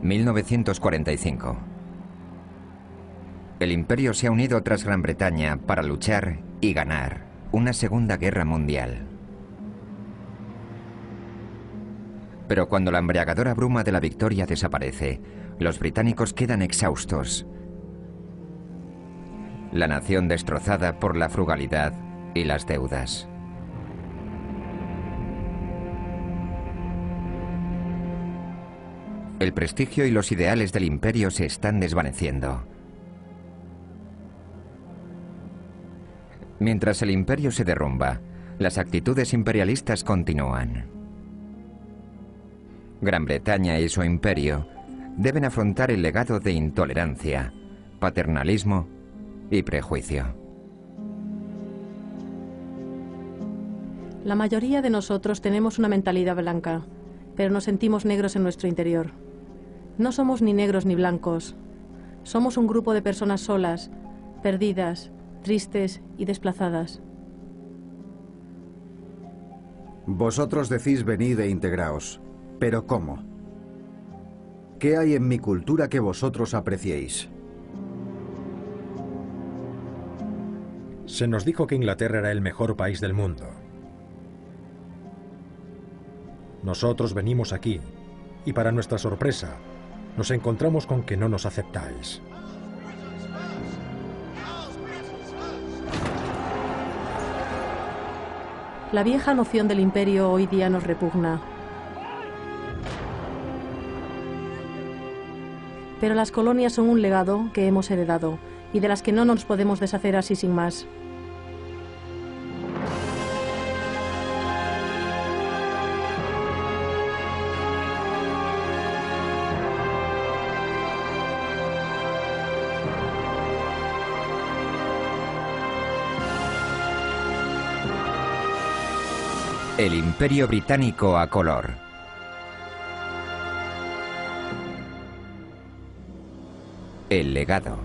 1945. El imperio se ha unido tras Gran Bretaña para luchar y ganar una Segunda Guerra Mundial. Pero cuando la embriagadora bruma de la victoria desaparece, los británicos quedan exhaustos. La nación destrozada por la frugalidad y las deudas. El prestigio y los ideales del imperio se están desvaneciendo. Mientras el imperio se derrumba, las actitudes imperialistas continúan. Gran Bretaña y su imperio deben afrontar el legado de intolerancia, paternalismo y prejuicio. La mayoría de nosotros tenemos una mentalidad blanca, pero nos sentimos negros en nuestro interior. No somos ni negros ni blancos. Somos un grupo de personas solas, perdidas, tristes y desplazadas. Vosotros decís venid e integraos. ¿Pero cómo? ¿Qué hay en mi cultura que vosotros apreciéis? Se nos dijo que Inglaterra era el mejor país del mundo. Nosotros venimos aquí y para nuestra sorpresa nos encontramos con que no nos aceptáis. La vieja noción del imperio hoy día nos repugna. Pero las colonias son un legado que hemos heredado y de las que no nos podemos deshacer así sin más. El Imperio Británico a color. El legado.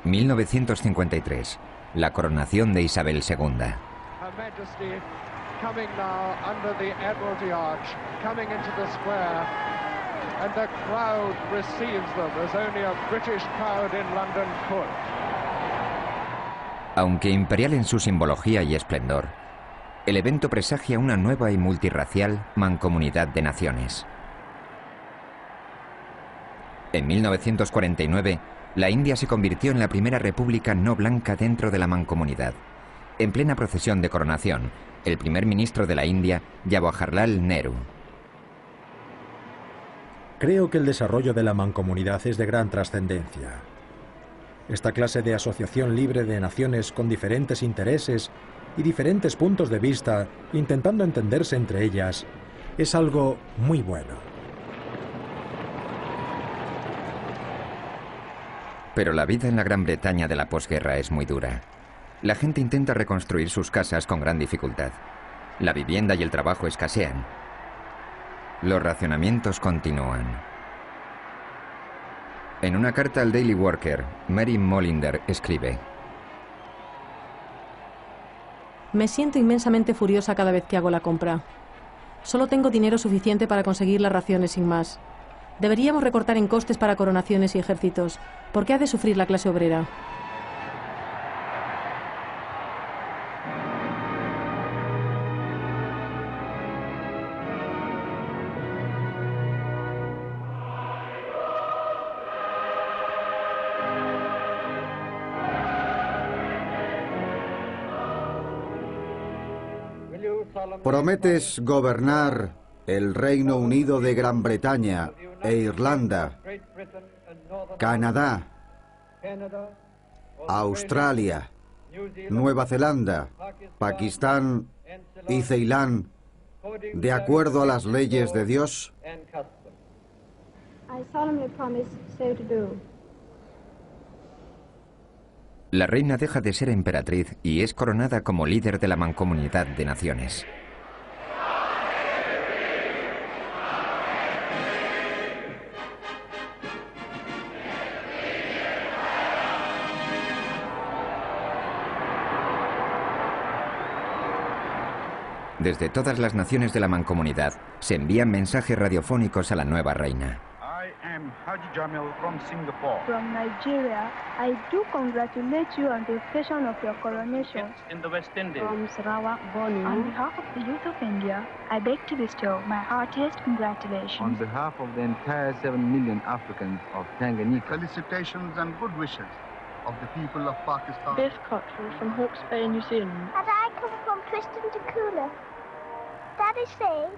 ...1953... la coronación de Isabel II. Her Majesty coming now under the Admiralty Arch, coming into the square, and the crowd receives them as only a British crowd in London could. Aunque imperial en su simbología y esplendor, el evento presagia una nueva y multirracial mancomunidad de naciones. En 1949, la India se convirtió en la primera república no blanca dentro de la mancomunidad. En plena procesión de coronación, el primer ministro de la India, Jawaharlal Nehru. Creo que el desarrollo de la mancomunidad es de gran trascendencia. Esta clase de asociación libre de naciones con diferentes intereses y diferentes puntos de vista, intentando entenderse entre ellas, es algo muy bueno. Pero la vida en la Gran Bretaña de la posguerra es muy dura. La gente intenta reconstruir sus casas con gran dificultad. La vivienda y el trabajo escasean. Los racionamientos continúan. En una carta al Daily Worker, Mary Molinder escribe: Me siento inmensamente furiosa cada vez que hago la compra. Solo tengo dinero suficiente para conseguir las raciones sin más. Deberíamos recortar en costes para coronaciones y ejércitos. ¿Por qué ha de sufrir la clase obrera? ¿Prometes gobernar el Reino Unido de Gran Bretaña e Irlanda, Canadá, Australia, Nueva Zelanda, Pakistán y Ceilán de acuerdo a las leyes de Dios? La reina deja de ser emperatriz y es coronada como líder de la mancomunidad de naciones. Desde todas las naciones de la Mancomunidad se envían mensajes radiofónicos a la nueva reina. I am Haji Jamil from Singapore. From Nigeria, I do congratulate you on the occasion of your coronation. In the West Indies. From Sarawak, Borneo. On behalf of the youth of India, I beg to bestow my heartiest congratulations. On behalf of the entire 7 million Africans of Tanganyika. Felicitations and good wishes of the people of Pakistan. Biff Cottrell from Hawke's Bay, New Zealand. And I come from Tristan da Cunha. Daddy says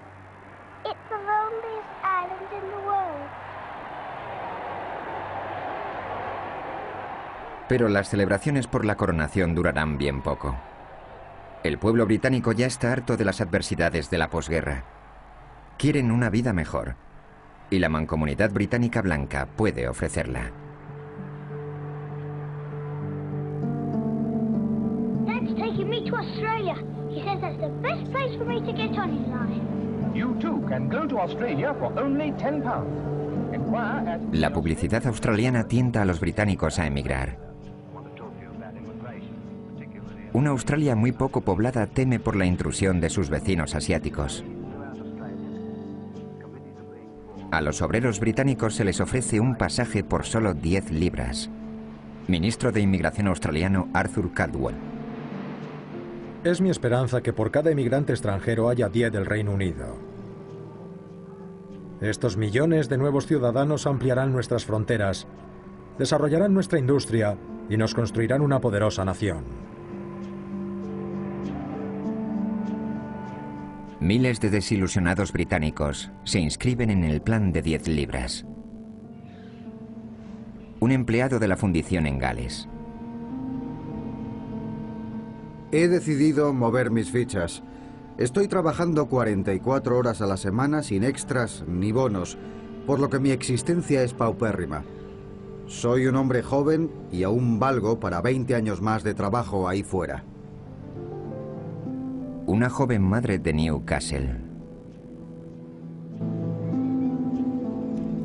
it's the loneliest island in the world. Pero las celebraciones por la coronación durarán bien poco. El pueblo británico ya está harto de las adversidades de la posguerra. Quieren una vida mejor. Y la Mancomunidad Británica Blanca puede ofrecerla. Dad's taking me to Australia. He says that's the best place for me to get on in life. You too can go to Australia for only £10. Inquire at... La publicidad australiana tienta a los británicos a emigrar. Una Australia muy poco poblada teme por la intrusión de sus vecinos asiáticos. A los obreros británicos se les ofrece un pasaje por solo 10 libras. Ministro de Inmigración australiano Arthur Caldwell. Es mi esperanza que por cada emigrante extranjero haya 10 del Reino Unido. Estos millones de nuevos ciudadanos ampliarán nuestras fronteras, desarrollarán nuestra industria y nos construirán una poderosa nación. Miles de desilusionados británicos se inscriben en el plan de 10 libras. Un empleado de la fundición en Gales. He decidido mover mis fichas. Estoy trabajando 44 horas a la semana sin extras ni bonos, por lo que mi existencia es paupérrima. Soy un hombre joven y aún valgo para 20 años más de trabajo ahí fuera. Una joven madre de Newcastle.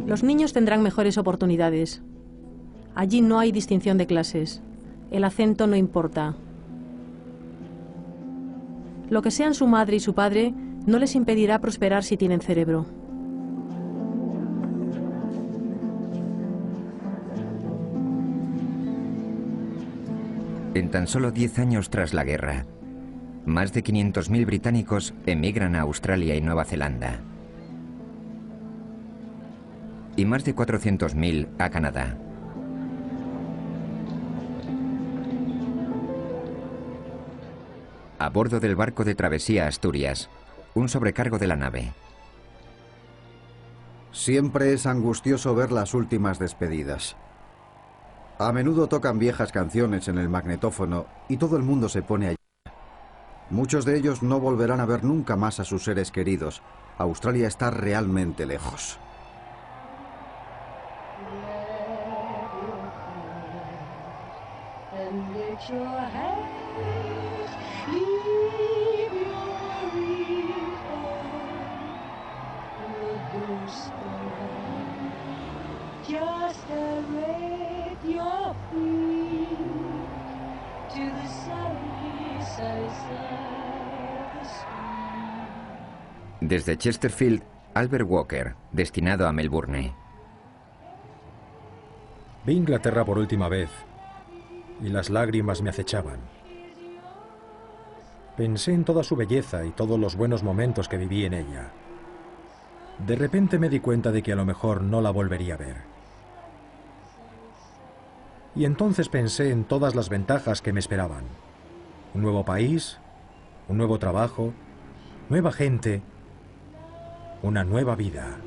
Los niños tendrán mejores oportunidades. Allí no hay distinción de clases. El acento no importa. Lo que sean su madre y su padre no les impedirá prosperar si tienen cerebro. En tan solo 10 años tras la guerra, más de 500.000 británicos emigran a Australia y Nueva Zelanda. Y más de 400.000 a Canadá. A bordo del barco de travesía Asturias, un sobrecargo de la nave. Siempre es angustioso ver las últimas despedidas. A menudo tocan viejas canciones en el magnetófono y todo el mundo se pone allí. Muchos de ellos no volverán a ver nunca más a sus seres queridos. Australia está realmente lejos. Desde Chesterfield, Albert Walker, destinado a Melbourne. Vi Inglaterra por última vez y las lágrimas me acechaban. Pensé en toda su belleza y todos los buenos momentos que viví en ella. De repente me di cuenta de que a lo mejor no la volvería a ver. Y entonces pensé en todas las ventajas que me esperaban. Un nuevo país, un nuevo trabajo, nueva gente, una nueva vida.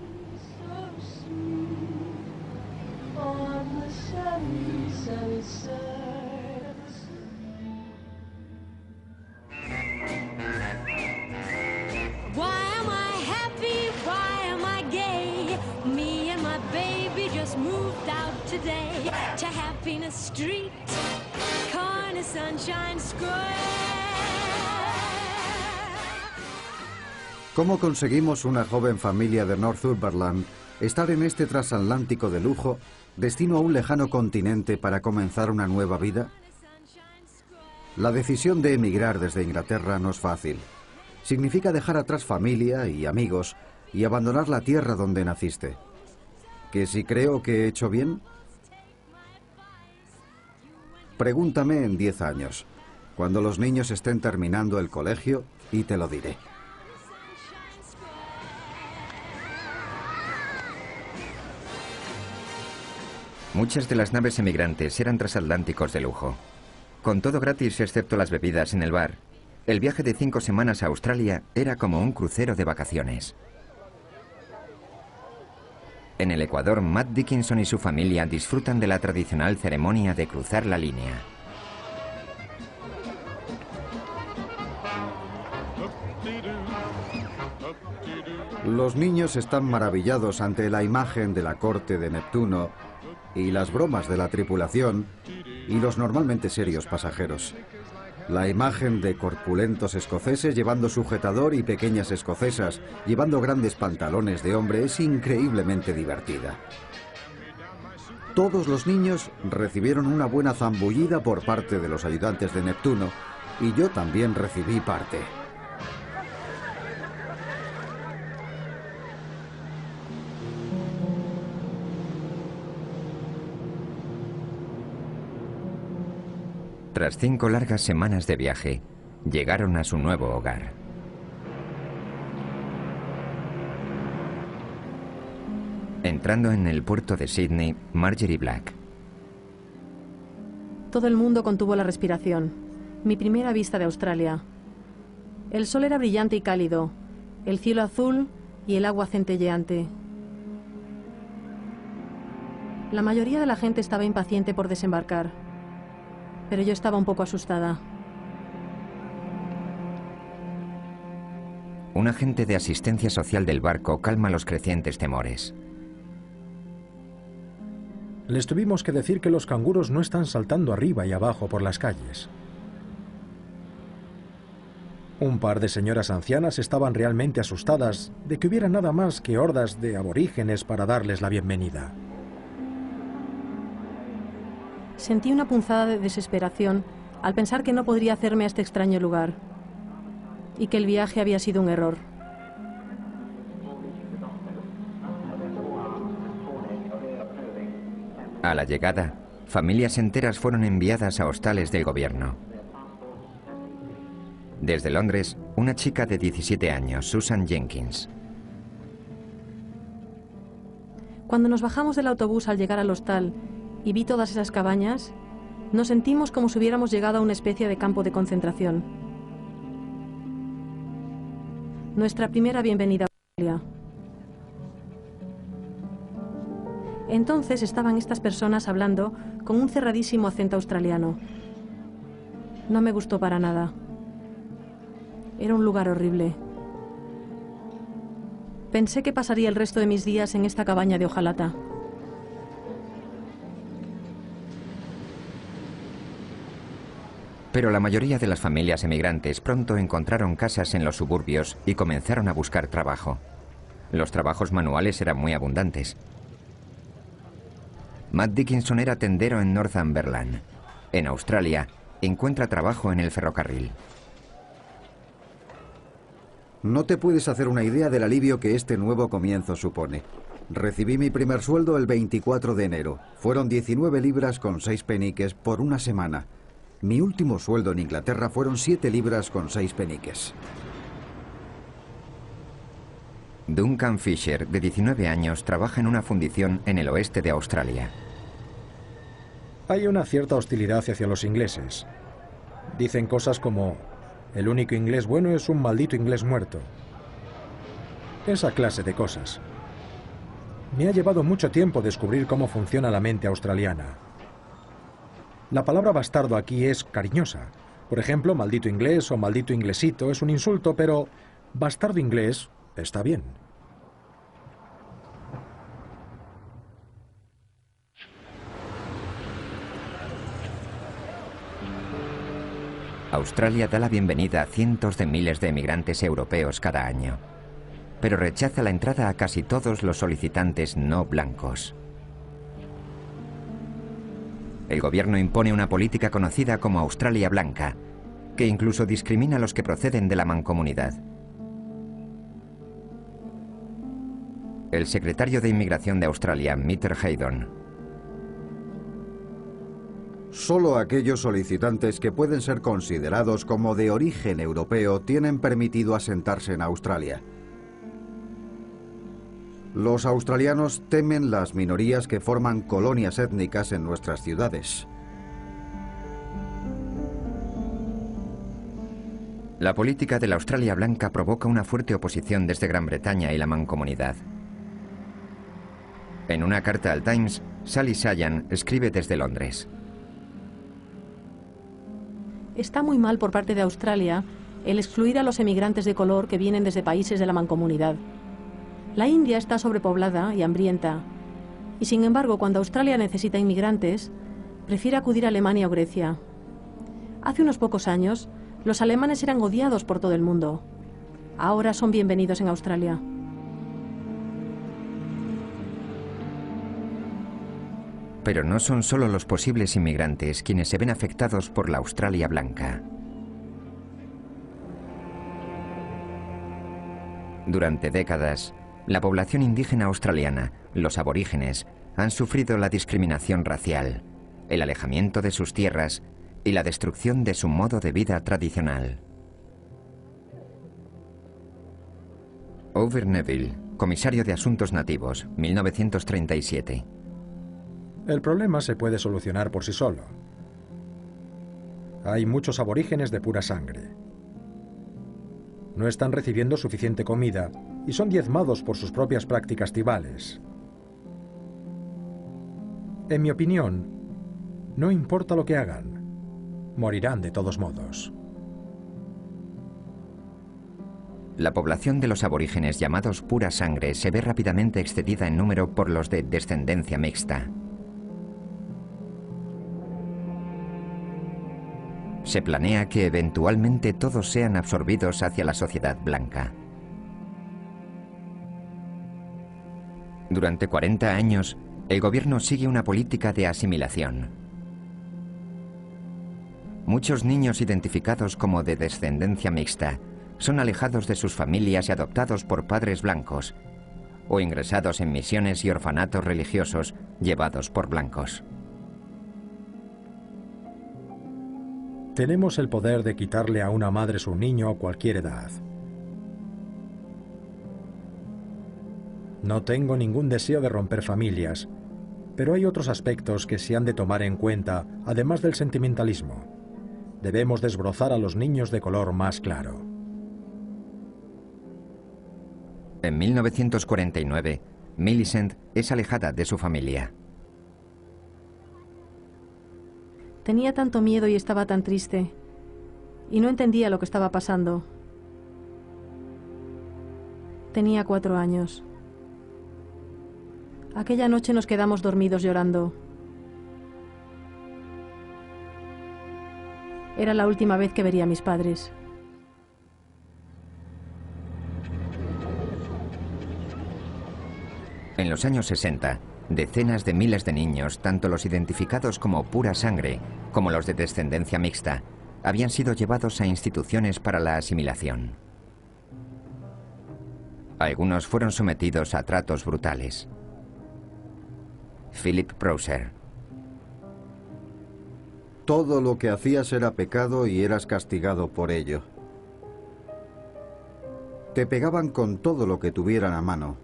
¿Cómo conseguimos una joven familia de Northumberland estar en este transatlántico de lujo, destino a un lejano continente para comenzar una nueva vida? La decisión de emigrar desde Inglaterra no es fácil. Significa dejar atrás familia y amigos y abandonar la tierra donde naciste. ¿Que si creo que he hecho bien? Pregúntame en 10 años, cuando los niños estén terminando el colegio, y te lo diré. Muchas de las naves emigrantes eran transatlánticos de lujo. Con todo gratis excepto las bebidas en el bar, el viaje de 5 semanas a Australia era como un crucero de vacaciones. En el Ecuador, Matt Dickinson y su familia disfrutan de la tradicional ceremonia de cruzar la línea. Los niños están maravillados ante la imagen de la corte de Neptuno y las bromas de la tripulación y los normalmente serios pasajeros. La imagen de corpulentos escoceses llevando sujetador y pequeñas escocesas llevando grandes pantalones de hombre es increíblemente divertida. Todos los niños recibieron una buena zambullida por parte de los ayudantes de Neptuno y yo también recibí parte. Tras 5 largas semanas de viaje, llegaron a su nuevo hogar. Entrando en el puerto de Sydney, Marjorie Black. Todo el mundo contuvo la respiración. Mi primera vista de Australia. El sol era brillante y cálido, el cielo azul y el agua centelleante. La mayoría de la gente estaba impaciente por desembarcar. Pero yo estaba un poco asustada. Un agente de asistencia social del barco calma los crecientes temores. Les tuvimos que decir que los canguros no están saltando arriba y abajo por las calles. Un par de señoras ancianas estaban realmente asustadas de que hubiera nada más que hordas de aborígenes para darles la bienvenida. Sentí una punzada de desesperación al pensar que no podría hacerme a este extraño lugar y que el viaje había sido un error. A la llegada, familias enteras fueron enviadas a hostales del gobierno. Desde Londres, una chica de 17 años, Susan Jenkins. Cuando nos bajamos del autobús al llegar al hostal y vi todas esas cabañas, nos sentimos como si hubiéramos llegado a una especie de campo de concentración. Nuestra primera bienvenida a Australia. Entonces estaban estas personas hablando con un cerradísimo acento australiano. No me gustó para nada. Era un lugar horrible. Pensé que pasaría el resto de mis días en esta cabaña de hojalata. Pero la mayoría de las familias emigrantes pronto encontraron casas en los suburbios y comenzaron a buscar trabajo. Los trabajos manuales eran muy abundantes. Matt Dickinson era tendero en Northumberland. En Australia, encuentra trabajo en el ferrocarril. No te puedes hacer una idea del alivio que este nuevo comienzo supone. Recibí mi primer sueldo el 24 de enero. Fueron 19 libras con 6 peniques por una semana. Mi último sueldo en Inglaterra fueron 7 libras con 6 peniques. Duncan Fisher, de 19 años, trabaja en una fundición en el oeste de Australia. Hay una cierta hostilidad hacia los ingleses. Dicen cosas como: el único inglés bueno es un maldito inglés muerto. Esa clase de cosas. Me ha llevado mucho tiempo descubrir cómo funciona la mente australiana. La palabra bastardo aquí es cariñosa. Por ejemplo, maldito inglés o maldito inglesito es un insulto, pero bastardo inglés está bien. Australia da la bienvenida a cientos de miles de emigrantes europeos cada año, pero rechaza la entrada a casi todos los solicitantes no blancos. El gobierno impone una política conocida como Australia Blanca, que incluso discrimina a los que proceden de la mancomunidad, El secretario de Inmigración de Australia, Mr. Haydon. Solo aquellos solicitantes que pueden ser considerados como de origen europeo tienen permitido asentarse en Australia. Los australianos temen las minorías que forman colonias étnicas en nuestras ciudades. La política de la Australia Blanca provoca una fuerte oposición desde Gran Bretaña y la Mancomunidad. En una carta al Times, Sally Sayan escribe desde Londres. Está muy mal por parte de Australia el excluir a los emigrantes de color que vienen desde países de la Mancomunidad. La India está sobrepoblada y hambrienta, y sin embargo, cuando Australia necesita inmigrantes, prefiere acudir a Alemania o Grecia. Hace unos pocos años, los alemanes eran odiados por todo el mundo. Ahora son bienvenidos en Australia. Pero no son solo los posibles inmigrantes quienes se ven afectados por la Australia Blanca. Durante décadas, la población indígena australiana, los aborígenes, han sufrido la discriminación racial, el alejamiento de sus tierras y la destrucción de su modo de vida tradicional. Over Neville, comisario de Asuntos Nativos, 1937. El problema se puede solucionar por sí solo. Hay muchos aborígenes de pura sangre. No están recibiendo suficiente comida y son diezmados por sus propias prácticas tribales. En mi opinión, no importa lo que hagan, morirán de todos modos. La población de los aborígenes llamados pura sangre se ve rápidamente excedida en número por los de descendencia mixta. Se planea que eventualmente todos sean absorbidos hacia la sociedad blanca. Durante 40 años, el gobierno sigue una política de asimilación. Muchos niños identificados como de descendencia mixta son alejados de sus familias y adoptados por padres blancos, o ingresados en misiones y orfanatos religiosos llevados por blancos. Tenemos el poder de quitarle a una madre su niño a cualquier edad. No tengo ningún deseo de romper familias, pero hay otros aspectos que se han de tomar en cuenta, además del sentimentalismo. Debemos desbrozar a los niños de color más claro. En 1949, Millicent es alejada de su familia. Tenía tanto miedo y estaba tan triste, y no entendía lo que estaba pasando. Tenía 4 años. Aquella noche nos quedamos dormidos llorando. Era la última vez que vería a mis padres. En los años 60, decenas de miles de niños, tanto los identificados como pura sangre, como los de descendencia mixta, habían sido llevados a instituciones para la asimilación. Algunos fueron sometidos a tratos brutales. Philip Browser. Todo lo que hacías era pecado y eras castigado por ello. Te pegaban con todo lo que tuvieran a mano.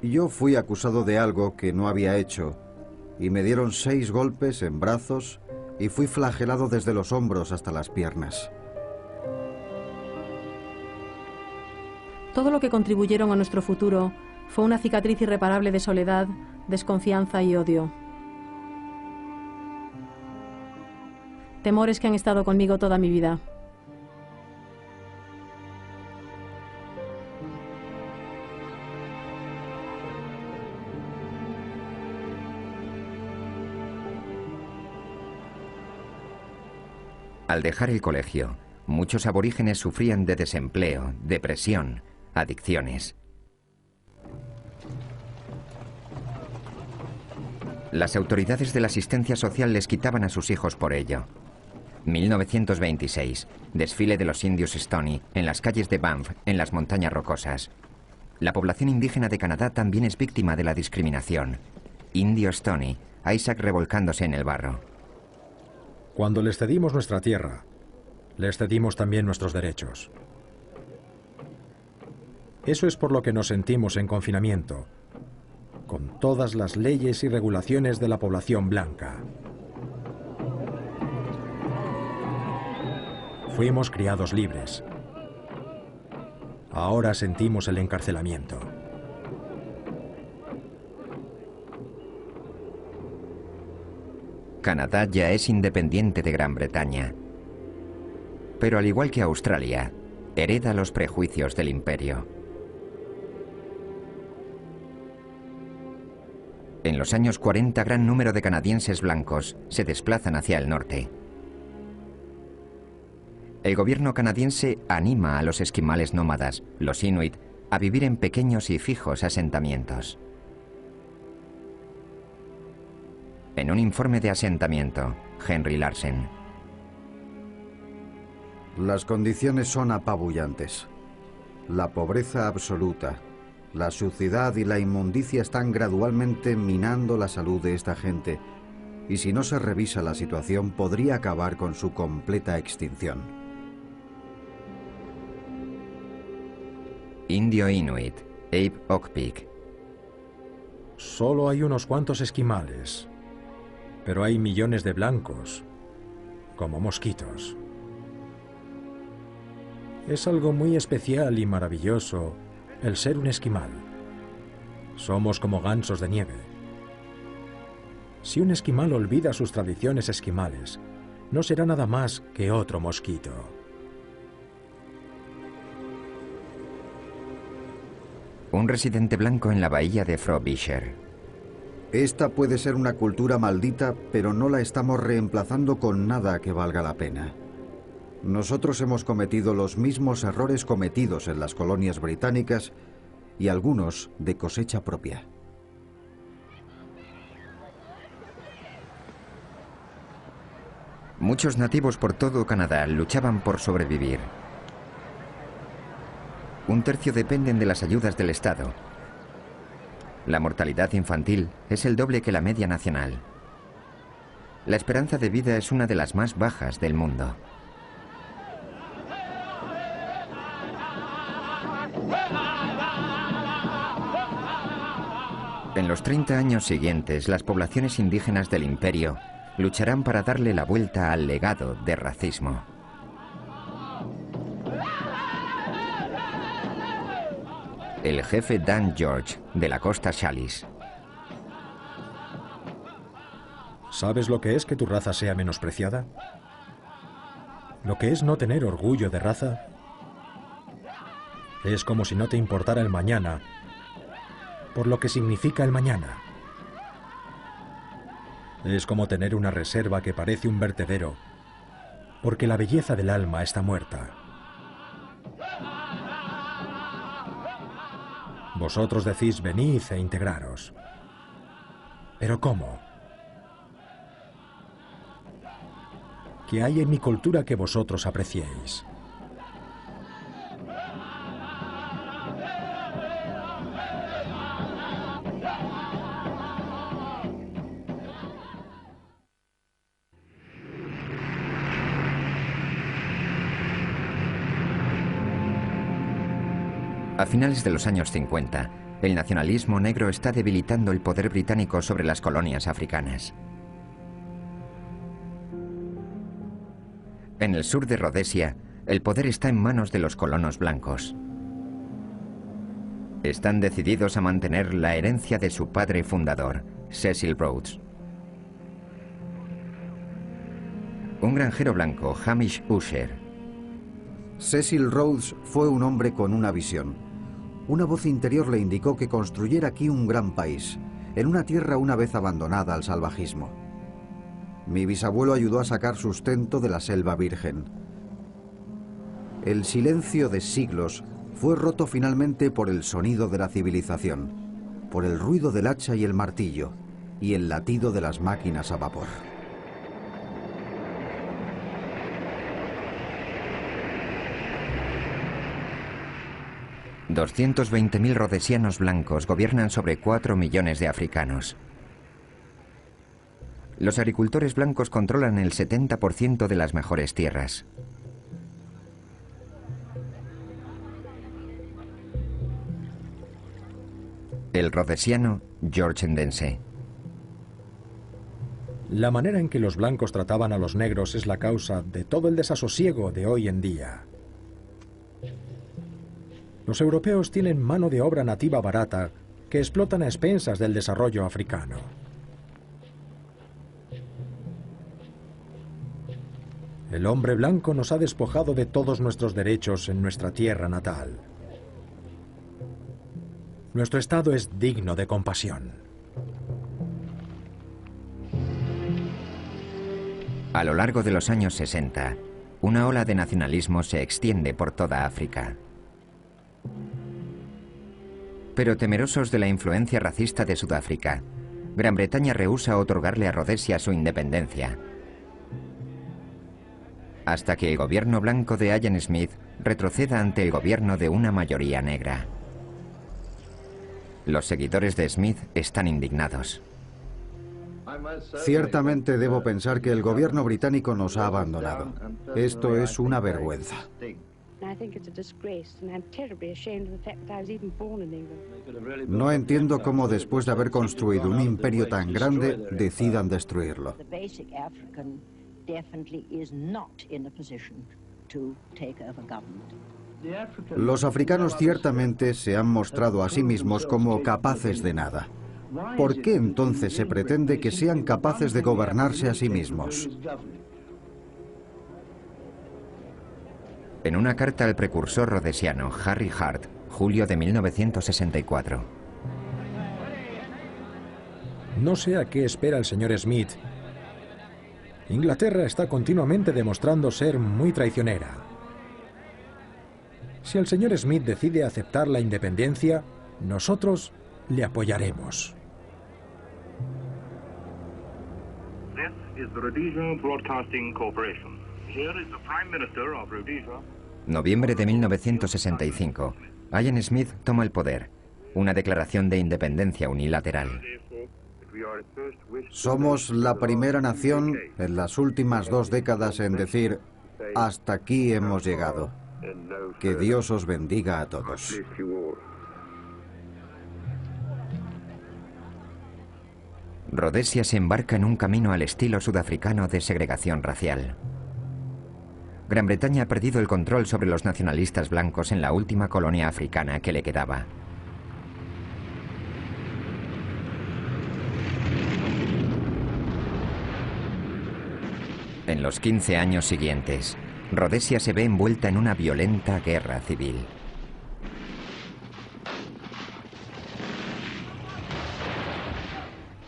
Yo fui acusado de algo que no había hecho y me dieron 6 golpes en brazos y fui flagelado desde los hombros hasta las piernas. Todo lo que contribuyeron a nuestro futuro fue una cicatriz irreparable de soledad, desconfianza y odio. Temores que han estado conmigo toda mi vida. Al dejar el colegio, muchos aborígenes sufrían de desempleo, depresión, adicciones. Las autoridades de la asistencia social les quitaban a sus hijos por ello. 1926, desfile de los indios Stoney en las calles de Banff, en las Montañas Rocosas. La población indígena de Canadá también es víctima de la discriminación. Indio Stoney, Isaac revolcándose en el barro. Cuando les cedimos nuestra tierra, les cedimos también nuestros derechos. Eso es por lo que nos sentimos en confinamiento, con todas las leyes y regulaciones de la población blanca. Fuimos criados libres. Ahora sentimos el encarcelamiento. Canadá ya es independiente de Gran Bretaña. Pero al igual que Australia, hereda los prejuicios del imperio. En los años 40, gran número de canadienses blancos se desplazan hacia el norte. El gobierno canadiense anima a los esquimales nómadas, los inuit, a vivir en pequeños y fijos asentamientos. En un informe de asentamiento, Henry Larsen. Las condiciones son apabullantes. La pobreza absoluta, la suciedad y la inmundicia están gradualmente minando la salud de esta gente, y si no se revisa la situación podría acabar con su completa extinción. Indio Inuit, Abe Oakpeak. Solo hay unos cuantos esquimales, pero hay millones de blancos, como mosquitos. Es algo muy especial y maravilloso el ser un esquimal. Somos como gansos de nieve. Si un esquimal olvida sus tradiciones esquimales, no será nada más que otro mosquito. Un residente blanco en la bahía de Frobisher. Esta puede ser una cultura maldita, pero no la estamos reemplazando con nada que valga la pena. Nosotros hemos cometido los mismos errores cometidos en las colonias británicas y algunos de cosecha propia. Muchos nativos por todo Canadá luchaban por sobrevivir. Un tercio dependen de las ayudas del Estado. La mortalidad infantil es el doble que la media nacional. La esperanza de vida es una de las más bajas del mundo. En los 30 años siguientes, las poblaciones indígenas del imperio lucharán para darle la vuelta al legado de racismo. El jefe Dan George, de la costa Challis. ¿Sabes lo que es que tu raza sea menospreciada? ¿Lo que es no tener orgullo de raza? Es como si no te importara el mañana, por lo que significa el mañana. Es como tener una reserva que parece un vertedero, porque la belleza del alma está muerta. Vosotros decís venid e integraros. ¿Pero cómo? ¿Qué hay en mi cultura que vosotros apreciéis? A finales de los años 50, el nacionalismo negro está debilitando el poder británico sobre las colonias africanas. En el sur de Rhodesia, el poder está en manos de los colonos blancos. Están decididos a mantener la herencia de su padre fundador, Cecil Rhodes. Un granjero blanco, Hamish Usher. Cecil Rhodes fue un hombre con una visión. Una voz interior le indicó que construyera aquí un gran país, en una tierra una vez abandonada al salvajismo. Mi bisabuelo ayudó a sacar sustento de la selva virgen. El silencio de siglos fue roto finalmente por el sonido de la civilización, por el ruido del hacha y el martillo, y el latido de las máquinas a vapor. 220.000 rodesianos blancos gobiernan sobre 4 millones de africanos. Los agricultores blancos controlan el 70% de las mejores tierras. El rodesiano George Ndense. La manera en que los blancos trataban a los negros es la causa de todo el desasosiego de hoy en día. Los europeos tienen mano de obra nativa barata que explotan a expensas del desarrollo africano. El hombre blanco nos ha despojado de todos nuestros derechos en nuestra tierra natal. Nuestro estado es digno de compasión. A lo largo de los años 60, una ola de nacionalismo se extiende por toda África. Pero temerosos de la influencia racista de Sudáfrica, Gran Bretaña rehúsa otorgarle a Rhodesia su independencia, hasta que el gobierno blanco de Ian Smith retroceda ante el gobierno de una mayoría negra. Los seguidores de Smith están indignados. Ciertamente debo pensar que el gobierno británico nos ha abandonado. Esto es una vergüenza. No entiendo cómo después de haber construido un imperio tan grande decidan destruirlo. Los africanos ciertamente se han mostrado a sí mismos como capaces de nada. ¿Por qué entonces se pretende que sean capaces de gobernarse a sí mismos? En una carta al precursor rhodesiano Harry Hart, julio de 1964. No sé a qué espera el señor Smith. Inglaterra está continuamente demostrando ser muy traicionera. Si el señor Smith decide aceptar la independencia, nosotros le apoyaremos. Noviembre de 1965. Ian Smith toma el poder. Una declaración de independencia unilateral. Somos la primera nación en las últimas 2 décadas en decir, hasta aquí hemos llegado. Que Dios os bendiga a todos. Rhodesia se embarca en un camino al estilo sudafricano de segregación racial. Gran Bretaña ha perdido el control sobre los nacionalistas blancos en la última colonia africana que le quedaba. En los 15 años siguientes, Rhodesia se ve envuelta en una violenta guerra civil.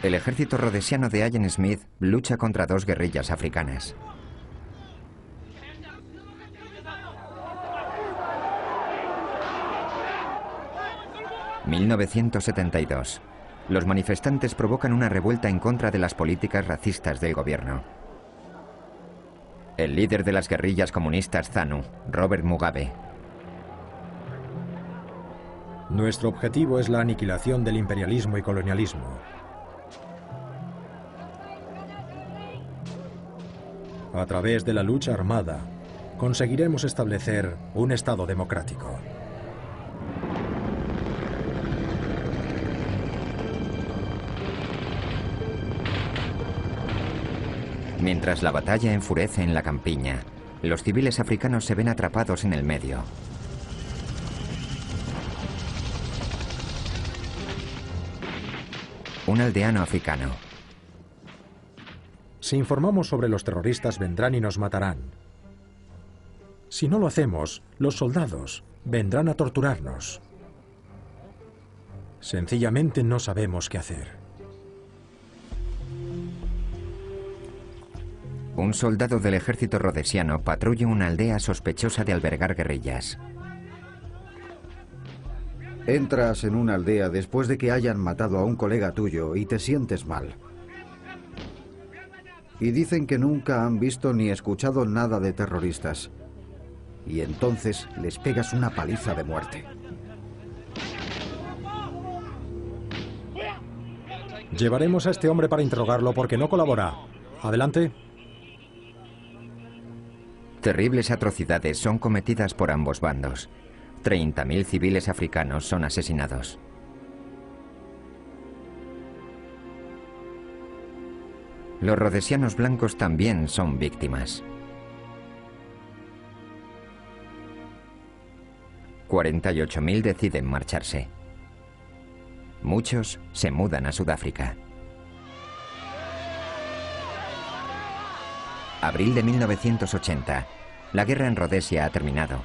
El ejército rhodesiano de Ian Smith lucha contra 2 guerrillas africanas. ...1972... Los manifestantes provocan una revuelta en contra de las políticas racistas del gobierno. El líder de las guerrillas comunistas ZANU, Robert Mugabe. Nuestro objetivo es la aniquilación del imperialismo y colonialismo. A través de la lucha armada, conseguiremos establecer un Estado democrático. Mientras la batalla enfurece en la campiña, los civiles africanos se ven atrapados en el medio. Un aldeano africano. Si informamos sobre los terroristas, vendrán y nos matarán. Si no lo hacemos, los soldados vendrán a torturarnos. Sencillamente no sabemos qué hacer. Un soldado del ejército rhodesiano patrulla una aldea sospechosa de albergar guerrillas. Entras en una aldea después de que hayan matado a un colega tuyo y te sientes mal. Y dicen que nunca han visto ni escuchado nada de terroristas. Y entonces les pegas una paliza de muerte. Llevaremos a este hombre para interrogarlo porque no colabora. Adelante. Terribles atrocidades son cometidas por ambos bandos. 30.000 civiles africanos son asesinados. Los rodesianos blancos también son víctimas. 48.000 deciden marcharse. Muchos se mudan a Sudáfrica. Abril de 1980. La guerra en Rodesia ha terminado.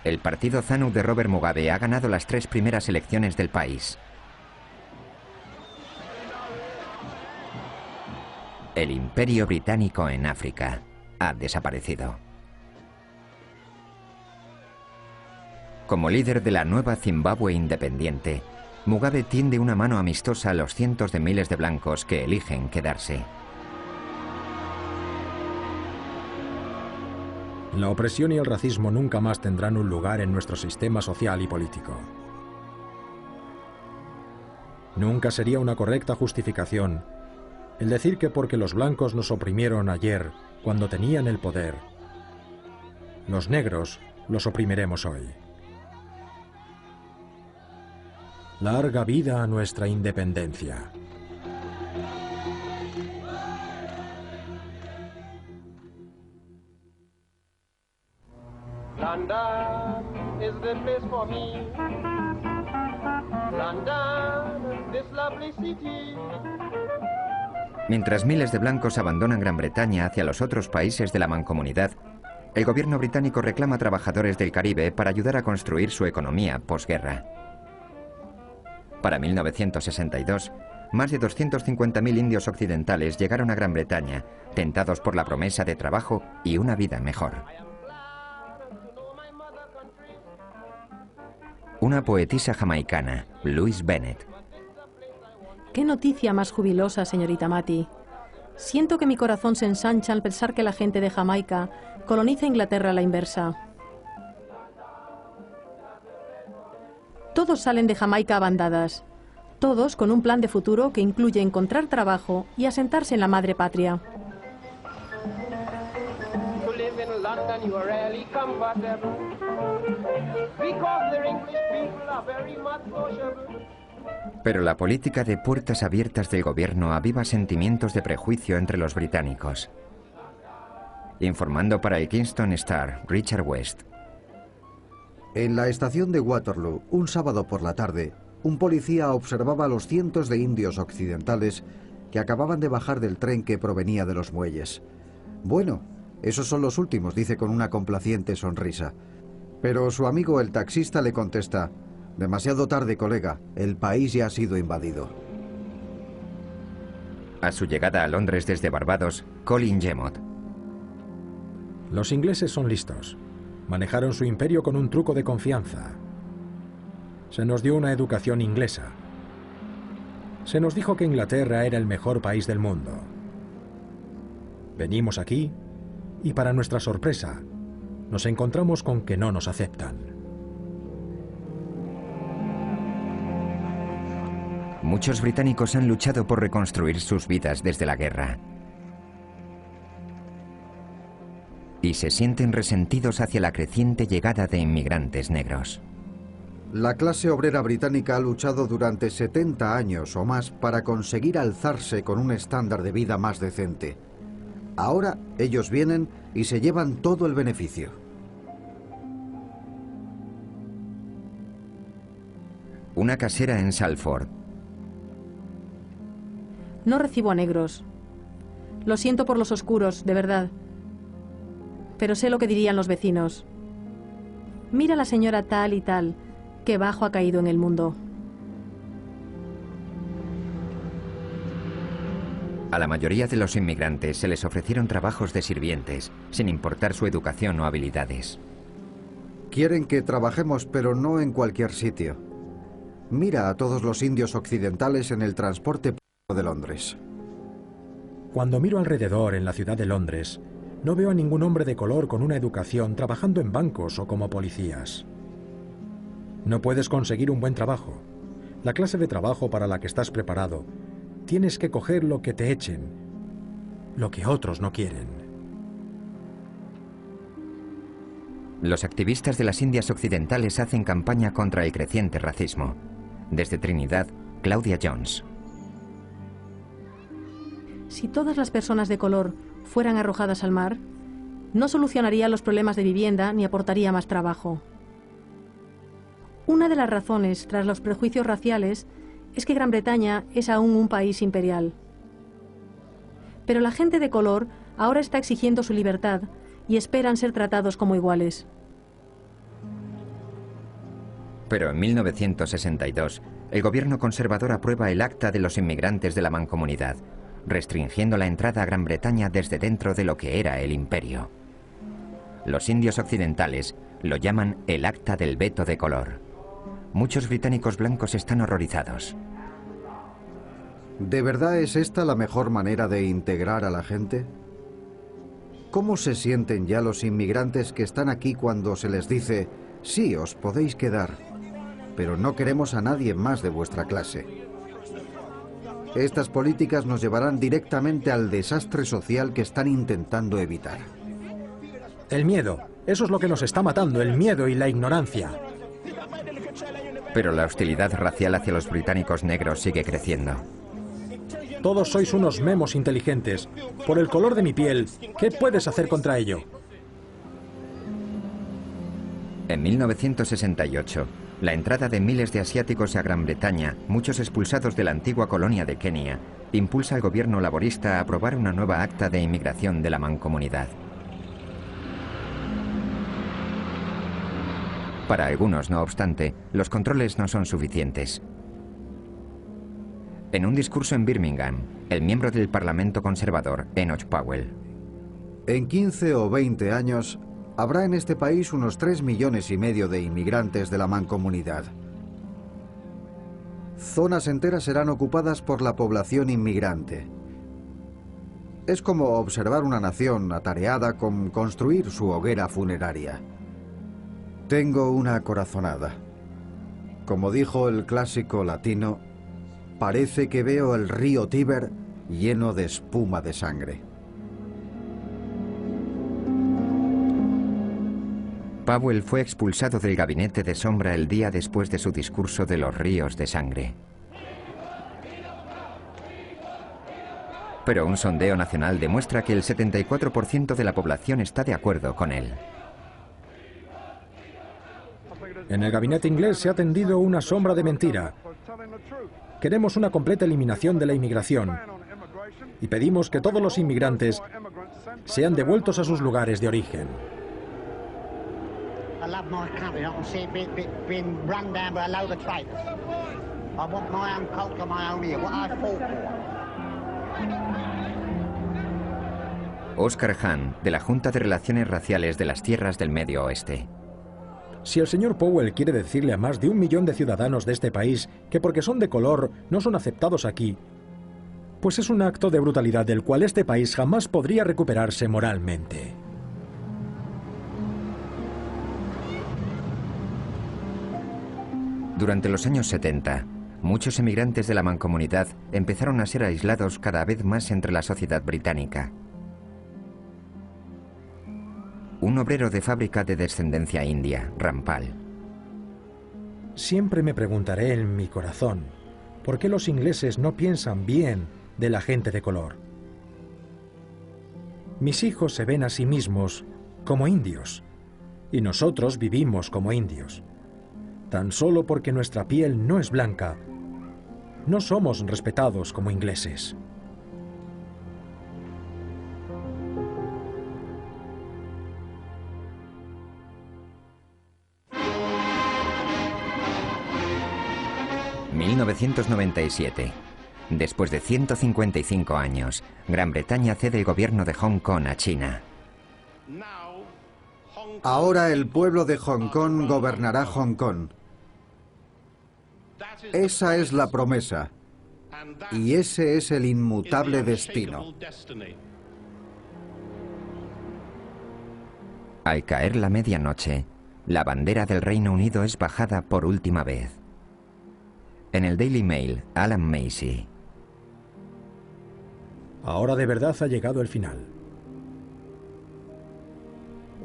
El partido ZANU de Robert Mugabe ha ganado las 3 primeras elecciones del país. El imperio británico en África ha desaparecido. Como líder de la nueva Zimbabue independiente, Mugabe tiende una mano amistosa a los cientos de miles de blancos que eligen quedarse. La opresión y el racismo nunca más tendrán un lugar en nuestro sistema social y político. Nunca sería una correcta justificación el decir que porque los blancos nos oprimieron ayer, cuando tenían el poder, los negros los oprimiremos hoy. Larga vida a nuestra independencia. London is the place for me. London, this lovely city. Mientras miles de blancos abandonan Gran Bretaña hacia los otros países de la Mancomunidad, el gobierno británico reclama trabajadores del Caribe para ayudar a construir su economía posguerra. Para 1962, más de 250.000 indios occidentales llegaron a Gran Bretaña, tentados por la promesa de trabajo y una vida mejor. Una poetisa jamaicana, Louise Bennett. Qué noticia más jubilosa, señorita Matty. Siento que mi corazón se ensancha al pensar que la gente de Jamaica coloniza Inglaterra a la inversa. Todos salen de Jamaica a bandadas. Todos con un plan de futuro que incluye encontrar trabajo y asentarse en la madre patria. Pero la política de puertas abiertas del gobierno aviva sentimientos de prejuicio entre los británicos. Informando para el Kingston Star, Richard West. En la estación de Waterloo, un sábado por la tarde, un policía observaba a los cientos de indios occidentales que acababan de bajar del tren que provenía de los muelles. Bueno, esos son los últimos, dice con una complaciente sonrisa. Pero su amigo el taxista le contesta: demasiado tarde, colega, el país ya ha sido invadido. A su llegada a Londres desde Barbados, Colin Jemot. Los ingleses son listos. Manejaron su imperio con un truco de confianza. Se nos dio una educación inglesa. Se nos dijo que Inglaterra era el mejor país del mundo. Venimos aquí y, para nuestra sorpresa, nos encontramos con que no nos aceptan. Muchos británicos han luchado por reconstruir sus vidas desde la guerra. Y se sienten resentidos hacia la creciente llegada de inmigrantes negros. La clase obrera británica ha luchado durante 70 años o más para conseguir alzarse con un estándar de vida más decente. Ahora ellos vienen y se llevan todo el beneficio. Una casera en Salford. No recibo a negros. Lo siento por los oscuros, de verdad. Pero sé lo que dirían los vecinos. Mira a la señora tal y tal, que bajo ha caído en el mundo. A la mayoría de los inmigrantes se les ofrecieron trabajos de sirvientes, sin importar su educación o habilidades. Quieren que trabajemos, pero no en cualquier sitio. Mira a todos los indios occidentales en el transporte público de Londres. Cuando miro alrededor en la ciudad de Londres, no veo a ningún hombre de color con una educación trabajando en bancos o como policías. No puedes conseguir un buen trabajo. la clase de trabajo para la que estás preparado, tienes que coger lo que te echen, lo que otros no quieren. Los activistas de las Indias Occidentales hacen campaña contra el creciente racismo. Desde Trinidad, Claudia Jones. Si todas las personas de color fueran arrojadas al mar, no solucionaría los problemas de vivienda ni aportaría más trabajo. Una de las razones tras los prejuicios raciales es que Gran Bretaña es aún un país imperial. Pero la gente de color ahora está exigiendo su libertad y esperan ser tratados como iguales. Pero en 1962, el gobierno conservador aprueba el Acta de los Inmigrantes de la Mancomunidad, restringiendo la entrada a Gran Bretaña desde dentro de lo que era el imperio. Los indios occidentales lo llaman el Acta del Veto de color. Muchos británicos blancos están horrorizados. ¿De verdad es esta la mejor manera de integrar a la gente? ¿Cómo se sienten ya los inmigrantes que están aquí cuando se les dice, sí, os podéis quedar, pero no queremos a nadie más de vuestra clase? Estas políticas nos llevarán directamente al desastre social que están intentando evitar. El miedo, eso es lo que nos está matando, el miedo y la ignorancia. Pero la hostilidad racial hacia los británicos negros sigue creciendo. Todos sois unos memos inteligentes. Por el color de mi piel, ¿qué puedes hacer contra ello? En 1968, la entrada de miles de asiáticos a Gran Bretaña, muchos expulsados de la antigua colonia de Kenia, impulsa al gobierno laborista a aprobar una nueva acta de inmigración de la Mancomunidad. Para algunos, no obstante, los controles no son suficientes. En un discurso en Birmingham, el miembro del Parlamento conservador, Enoch Powell. En 15 o 20 años, habrá en este país unos 3,5 millones de inmigrantes de la Mancomunidad. Zonas enteras serán ocupadas por la población inmigrante. Es como observar una nación atareada con construir su hoguera funeraria. Tengo una corazonada. Como dijo el clásico latino, parece que veo el río Tíber lleno de espuma de sangre. Powell fue expulsado del gabinete de sombra el día después de su discurso de los ríos de sangre. Pero un sondeo nacional demuestra que el 74% de la población está de acuerdo con él. En el gabinete inglés se ha tendido una sombra de mentira. Queremos una completa eliminación de la inmigración y pedimos que todos los inmigrantes sean devueltos a sus lugares de origen. Oscar Hahn, de la Junta de Relaciones Raciales de las Tierras del Medio Oeste. Si el señor Powell quiere decirle a más de 1 millón de ciudadanos de este país que porque son de color no son aceptados aquí, pues es un acto de brutalidad del cual este país jamás podría recuperarse moralmente. Durante los años 70, muchos emigrantes de la Mancomunidad empezaron a ser aislados cada vez más entre la sociedad británica. Un obrero de fábrica de descendencia india, Rampal. Siempre me preguntaré en mi corazón, ¿por qué los ingleses no piensan bien de la gente de color? Mis hijos se ven a sí mismos como indios, y nosotros vivimos como indios. Tan solo porque nuestra piel no es blanca, no somos respetados como ingleses. ...1997... Después de 155 años, Gran Bretaña cede el gobierno de Hong Kong a China. Ahora el pueblo de Hong Kong gobernará Hong Kong. Esa es la promesa. Y ese es el inmutable destino. Al caer la medianoche, la bandera del Reino Unido es bajada por última vez. En el Daily Mail, Alan Macy. Ahora de verdad ha llegado el final.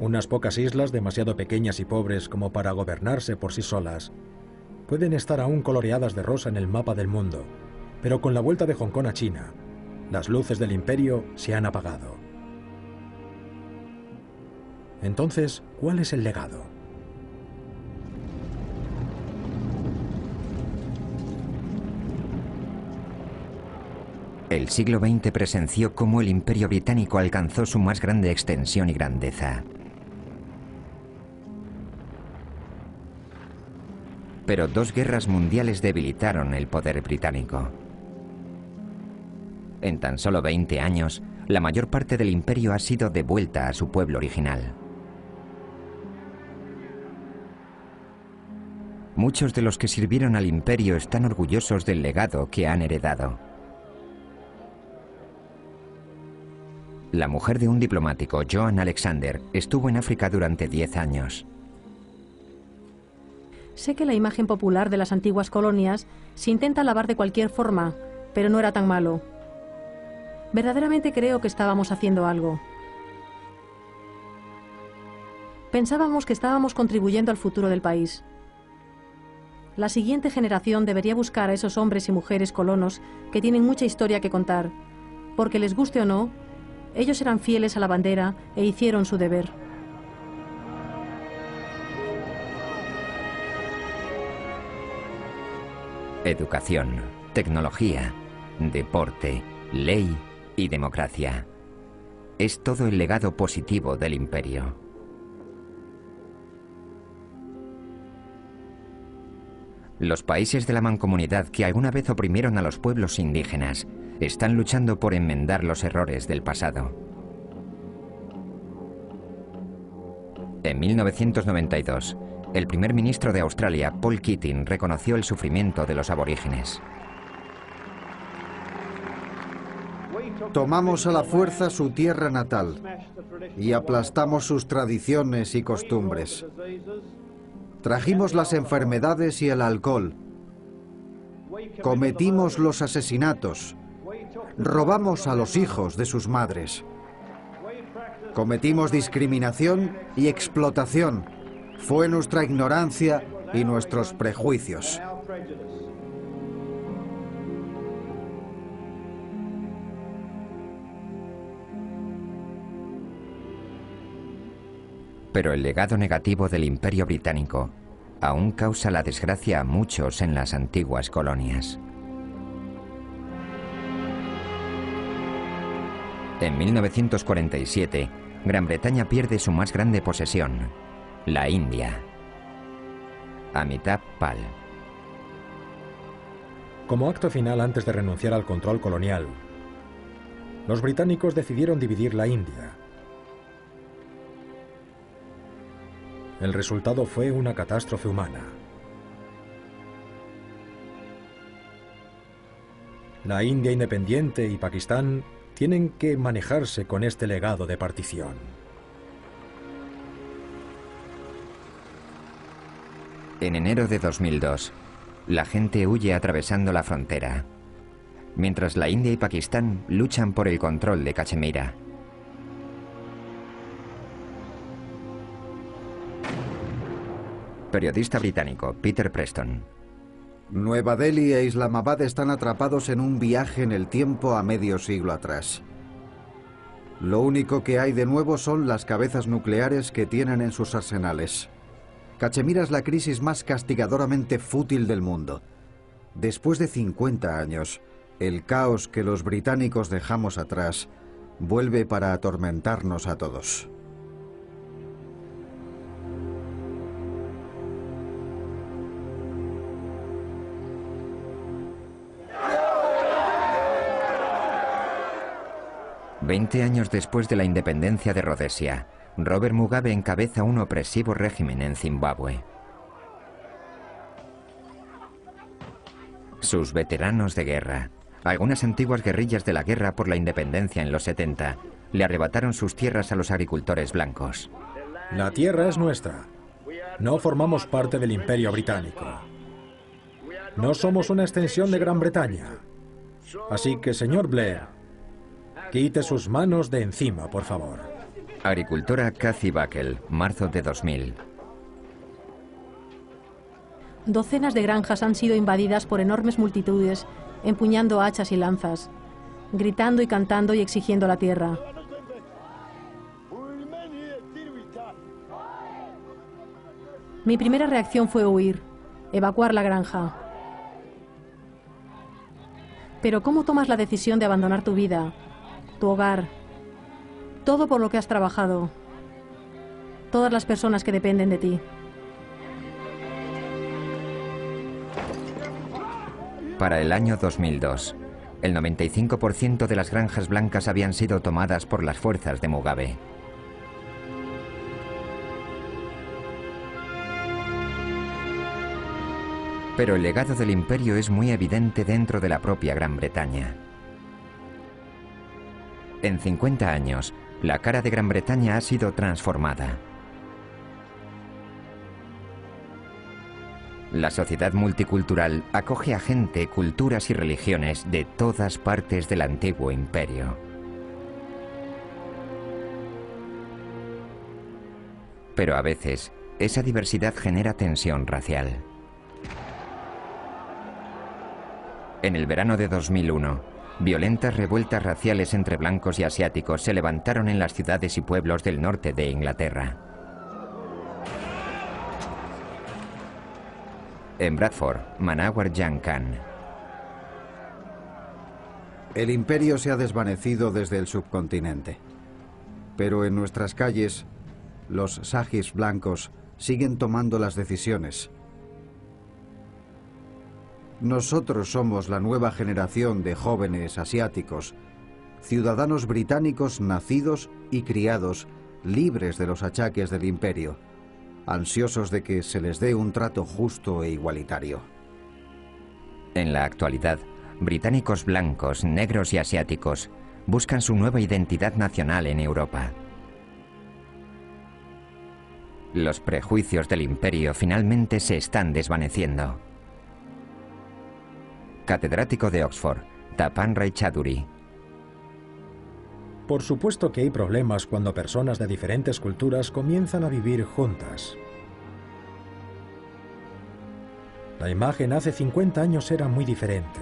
Unas pocas islas demasiado pequeñas y pobres como para gobernarse por sí solas pueden estar aún coloreadas de rosa en el mapa del mundo, pero con la vuelta de Hong Kong a China, las luces del imperio se han apagado. Entonces, ¿cuál es el legado? El siglo XX presenció cómo el Imperio Británico alcanzó su más grande extensión y grandeza. Pero 2 guerras mundiales debilitaron el poder británico. En tan solo 20 años, la mayor parte del imperio ha sido devuelta a su pueblo original. Muchos de los que sirvieron al imperio están orgullosos del legado que han heredado. La mujer de un diplomático, Joan Alexander, estuvo en África durante 10 años. Sé que la imagen popular de las antiguas colonias se intenta lavar de cualquier forma, pero no era tan malo. Verdaderamente creo que estábamos haciendo algo. Pensábamos que estábamos contribuyendo al futuro del país. La siguiente generación debería buscar a esos hombres y mujeres colonos que tienen mucha historia que contar, porque les guste o no, ellos eran fieles a la bandera e hicieron su deber. Educación, tecnología, deporte, ley y democracia. Es todo el legado positivo del imperio. Los países de la Mancomunidad que alguna vez oprimieron a los pueblos indígenas están luchando por enmendar los errores del pasado. En 1992, el primer ministro de Australia, Paul Keating, reconoció el sufrimiento de los aborígenes. Tomamos a la fuerza su tierra natal y aplastamos sus tradiciones y costumbres. Trajimos las enfermedades y el alcohol. Cometimos los asesinatos. Robamos a los hijos de sus madres. Cometimos discriminación y explotación. Fue nuestra ignorancia y nuestros prejuicios. Pero el legado negativo del Imperio Británico aún causa la desgracia a muchos en las antiguas colonias. En 1947, Gran Bretaña pierde su más grande posesión, la India. Amitabh Pal. Como acto final antes de renunciar al control colonial, los británicos decidieron dividir la India. El resultado fue una catástrofe humana. La India independiente y Pakistán tienen que manejarse con este legado de partición. En enero de 2002, la gente huye atravesando la frontera, mientras la India y Pakistán luchan por el control de Cachemira. Periodista británico Peter Preston. Nueva Delhi e Islamabad están atrapados en un viaje en el tiempo a medio siglo atrás. Lo único que hay de nuevo son las cabezas nucleares que tienen en sus arsenales. Cachemira es la crisis más castigadoramente fútil del mundo. Después de 50 años, el caos que los británicos dejamos atrás vuelve para atormentarnos a todos. Veinte años después de la independencia de Rodesia, Robert Mugabe encabeza un opresivo régimen en Zimbabue. Sus veteranos de guerra, algunas antiguas guerrillas de la guerra por la independencia en los 70, le arrebataron sus tierras a los agricultores blancos. La tierra es nuestra. No formamos parte del Imperio Británico. No somos una extensión de Gran Bretaña. Así que, señor Blair, quite sus manos de encima, por favor. Agricultora Cathy Buckle, marzo de 2000. Docenas de granjas han sido invadidas por enormes multitudes, empuñando hachas y lanzas, gritando y cantando y exigiendo la tierra. Mi primera reacción fue huir, evacuar la granja. Pero ¿cómo tomas la decisión de abandonar tu vida, tu hogar, todo por lo que has trabajado, todas las personas que dependen de ti? Para el año 2002, el 95% de las granjas blancas habían sido tomadas por las fuerzas de Mugabe. Pero el legado del imperio es muy evidente dentro de la propia Gran Bretaña. En 50 años, la cara de Gran Bretaña ha sido transformada. La sociedad multicultural acoge a gente, culturas y religiones de todas partes del antiguo imperio. Pero a veces, esa diversidad genera tensión racial. En el verano de 2001, violentas revueltas raciales entre blancos y asiáticos se levantaron en las ciudades y pueblos del norte de Inglaterra. En Bradford, Manawar Jang Khan. El imperio se ha desvanecido desde el subcontinente. Pero en nuestras calles, los sahis blancos siguen tomando las decisiones. Nosotros somos la nueva generación de jóvenes asiáticos, ciudadanos británicos nacidos y criados, libres de los achaques del imperio, ansiosos de que se les dé un trato justo e igualitario. En la actualidad, británicos blancos, negros y asiáticos buscan su nueva identidad nacional en Europa. Los prejuicios del imperio finalmente se están desvaneciendo. Catedrático de Oxford, Tapan Ray Chaudhuri. Por supuesto que hay problemas cuando personas de diferentes culturas comienzan a vivir juntas. La imagen hace 50 años era muy diferente.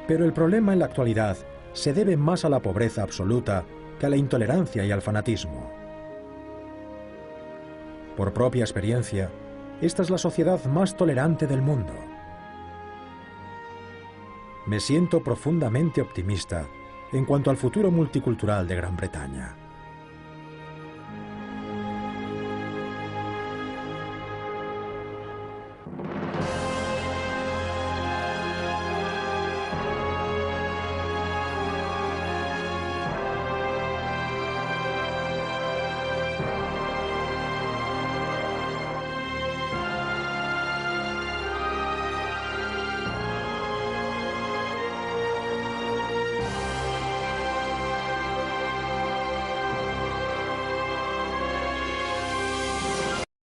Pero el problema en la actualidad se debe más a la pobreza absoluta que a la intolerancia y al fanatismo. Por propia experiencia, esta es la sociedad más tolerante del mundo. Me siento profundamente optimista en cuanto al futuro multicultural de Gran Bretaña.